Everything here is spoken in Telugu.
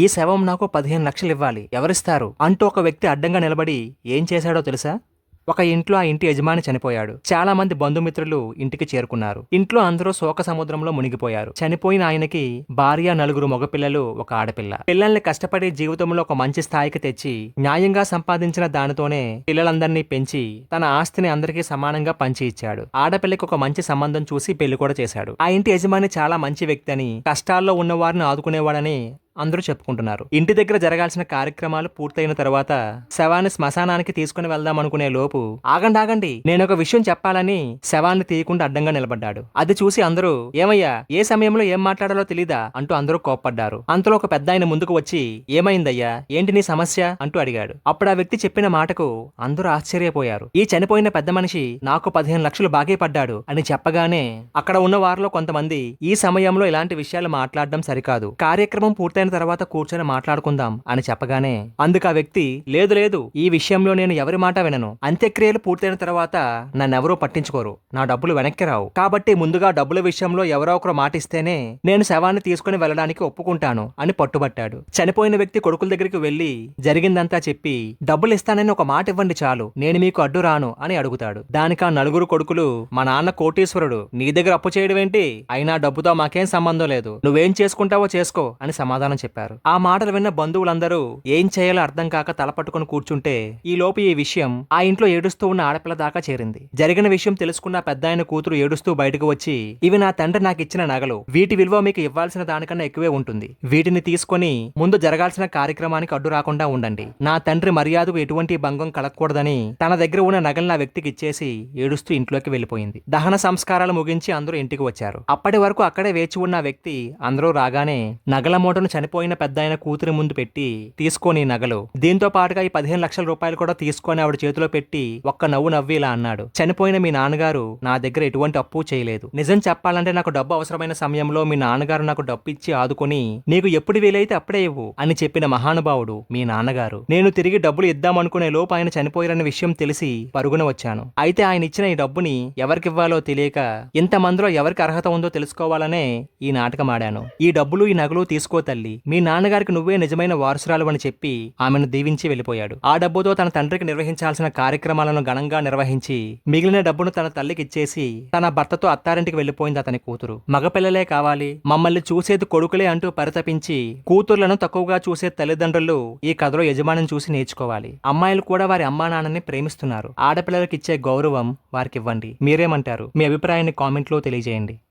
ఈ శవం నాకు 15 లక్షలు ఇవ్వాలి, ఎవరిస్తారు అంటూ ఒక వ్యక్తి అడ్డంగా నిలబడి ఏం చేశాడో తెలుసా? ఒక ఇంట్లో ఆ ఇంటి యజమాని చనిపోయాడు. చాలా మంది బంధుమిత్రులు ఇంటికి చేరుకున్నారు. ఇంట్లో అందరూ శోక సముద్రంలో మునిగిపోయారు. చనిపోయిన ఆయనకి భార్య, 4 మగపిల్లలు, ఒక ఆడపిల్ల. పిల్లల్ని కష్టపడి జీవితంలో ఒక మంచి స్థాయికి తెచ్చి న్యాయంగా సంపాదించిన దానితోనే పిల్లలందరినీ పెంచి తన ఆస్తిని అందరికీ సమానంగా పంచి ఇచ్చాడు. ఆడపిల్లకి ఒక మంచి సంబంధం చూసి పెళ్లి కూడా చేశాడు. ఆ ఇంటి యజమాని చాలా మంచి వ్యక్తి అని, కష్టాల్లో ఉన్న వారిని ఆదుకునేవాడని అందరూ చెప్పుకుంటున్నారు. ఇంటి దగ్గర జరగాల్సిన కార్యక్రమాలు పూర్తయిన తర్వాత శవాన్ని శ్మశానానికి తీసుకుని వెళ్దాం అనుకునే లోపు ఆగండి, నేను ఒక విషయం చెప్పాలని శవాన్ని తీయకుండా అడ్డంగా నిలబడ్డాడు. అది చూసి అందరూ ఏమయ్యా, ఏ సమయంలో ఏం మాట్లాడాలో తెలీదా అంటూ అందరూ కోప్పడ్డారు. అంతలో ఒక పెద్ద ఆయన ముందుకు వచ్చి ఏమైందయ్యా, ఏంటి నీ సమస్య అంటూ అడిగాడు. అప్పుడు ఆ వ్యక్తి చెప్పిన మాటకు అందరూ ఆశ్చర్యపోయారు. ఈ చనిపోయిన పెద్ద మనిషి నాకు 15 లక్షలు బాకీ పడ్డాడు అని చెప్పగానే అక్కడ ఉన్న వారిలో కొంతమంది ఈ సమయంలో ఇలాంటి విషయాలు మాట్లాడడం సరికాదు, కార్యక్రమం పూర్తయిన తర్వాత కూర్చొని మాట్లాడుకుందాం అని చెప్పగానే అందుకు ఆ వ్యక్తి లేదు, ఈ విషయంలో నేను ఎవరి మాట వినను. అంత్యక్రియలు పూర్తయిన తర్వాత నన్నెవరూ పట్టించుకోరు, నా డబ్బులు వెనక్కి రావు. కాబట్టి ముందుగా డబ్బుల విషయంలో ఎవరో ఒకరు మాటిస్తేనే నేను శవాన్ని తీసుకుని వెళ్ళడానికి ఒప్పుకుంటాను అని పట్టుబట్టాడు. చనిపోయిన వ్యక్తి కొడుకుల దగ్గరికి వెళ్లి జరిగిందంతా చెప్పి డబ్బులు ఇస్తానని ఒక మాట ఇవ్వండి చాలు, నేను మీకు అడ్డు రాను అని అడుగుతాడు. దానికి ఆ 4 కొడుకులు మా నాన్న కోటీశ్వరుడు, నీ దగ్గర అప్పు చేయడం ఏంటి, అయినా డబ్బుతో మాకేం సంబంధం లేదు, నువ్వేం చేసుకుంటావో చేసుకో అని సమాధానం చెప్పారు. ఆ మాటలు విన్న బంధువులందరూ ఏం చేయాలో అర్థం కాక తలపట్టుకుని కూర్చుంటే ఈ లోపు ఈ విషయం ఆ ఇంట్లో ఏడుస్తూ ఉన్న ఆడపిల్ల దాకా చేరింది. జరిగిన విషయం తెలుసుకున్న పెద్దాయన కూతురు ఏడుస్తూ బయటకు వచ్చి ఇవి నా తండ్రి నాకు ఇచ్చిన నగలు, వీటి విలువ మీకు ఇవ్వాల్సిన దానికన్నా ఎక్కువే ఉంటుంది, వీటిని తీసుకొని ముందు జరగాల్సిన కార్యక్రమానికి అడ్డు రాకుండా ఉండండి, నా తండ్రి మర్యాదకు ఎటువంటి భంగం కలగకూడదని తన దగ్గర ఉన్న నగలు ఆ వ్యక్తికి ఇచ్చేసి ఏడుస్తూ ఇంట్లోకి వెళ్లిపోయింది. దహన సంస్కారాలు ముగించి అందరూ ఇంటికి వచ్చారు. అప్పటి వరకు అక్కడే వేచి ఉన్న వ్యక్తి అందరూ రాగానే నగల మూటను చనిపోయిన పెద్దాయన కూతురి ముందు పెట్టి తీసుకొని నగలు, దీంతో పాటుగా ఈ 15 లక్షల రూపాయలు కూడా తీసుకొని ఆవిడ చేతిలో పెట్టి ఒక్క నవ్వు నవ్వి ఇలా అన్నాడు, చనిపోయిన మీ నాన్నగారు నా దగ్గర ఎటువంటి అప్పు చేయలేదు, నిజం చెప్పాలంటే నాకు డబ్బు అవసరమైన సమయంలో మీ నాన్నగారు నాకు డబ్బు ఇచ్చి ఆదుకొని నీకు ఎప్పుడు వీలైతే అప్పుడే ఇవ్వు అని చెప్పిన మహానుభావుడు మీ నాన్నగారు. నేను తిరిగి డబ్బులు ఇద్దామనుకునే లోపు ఆయన చనిపోయారనే విషయం తెలిసి పరుగున వచ్చాను. అయితే ఆయన ఇచ్చిన ఈ డబ్బుని ఎవరికివ్వాలో తెలియక ఇంతమందిలో ఎవరికి అర్హత ఉందో తెలుసుకోవాలనే ఈ నాటకం ఆడాను. ఈ డబ్బులు ఈ నగలు తీసుకో తల్లి, మీ నాన్నగారికి నువ్వే నిజమైన వారసురాలు అని చెప్పి ఆమెను దీవించి వెళ్లిపోయాడు. ఆ డబ్బుతో తన తండ్రికి నిర్వహించాల్సిన కార్యక్రమాలను ఘనంగా నిర్వహించి మిగిలిన డబ్బును తన తల్లికి ఇచ్చేసి తన భర్తతో అత్తారింటికి వెళ్లిపోయింది అతని కూతురు. మగపిల్లలే కావాలి, మమ్మల్ని చూసేది కొడుకులే అంటూ పరితపించి కూతుర్లను తక్కువగా చూసే తల్లిదండ్రులు ఈ కథలో యజమానిని చూసి నేర్చుకోవాలి. అమ్మాయిలు కూడా వారి అమ్మా నాన్నని ప్రేమిస్తున్నారు, ఆడపిల్లలకు ఇచ్చే గౌరవం వారికి ఇవ్వండి. మీరేమంటారు? మీ అభిప్రాయాన్ని కామెంట్లో తెలియజేయండి.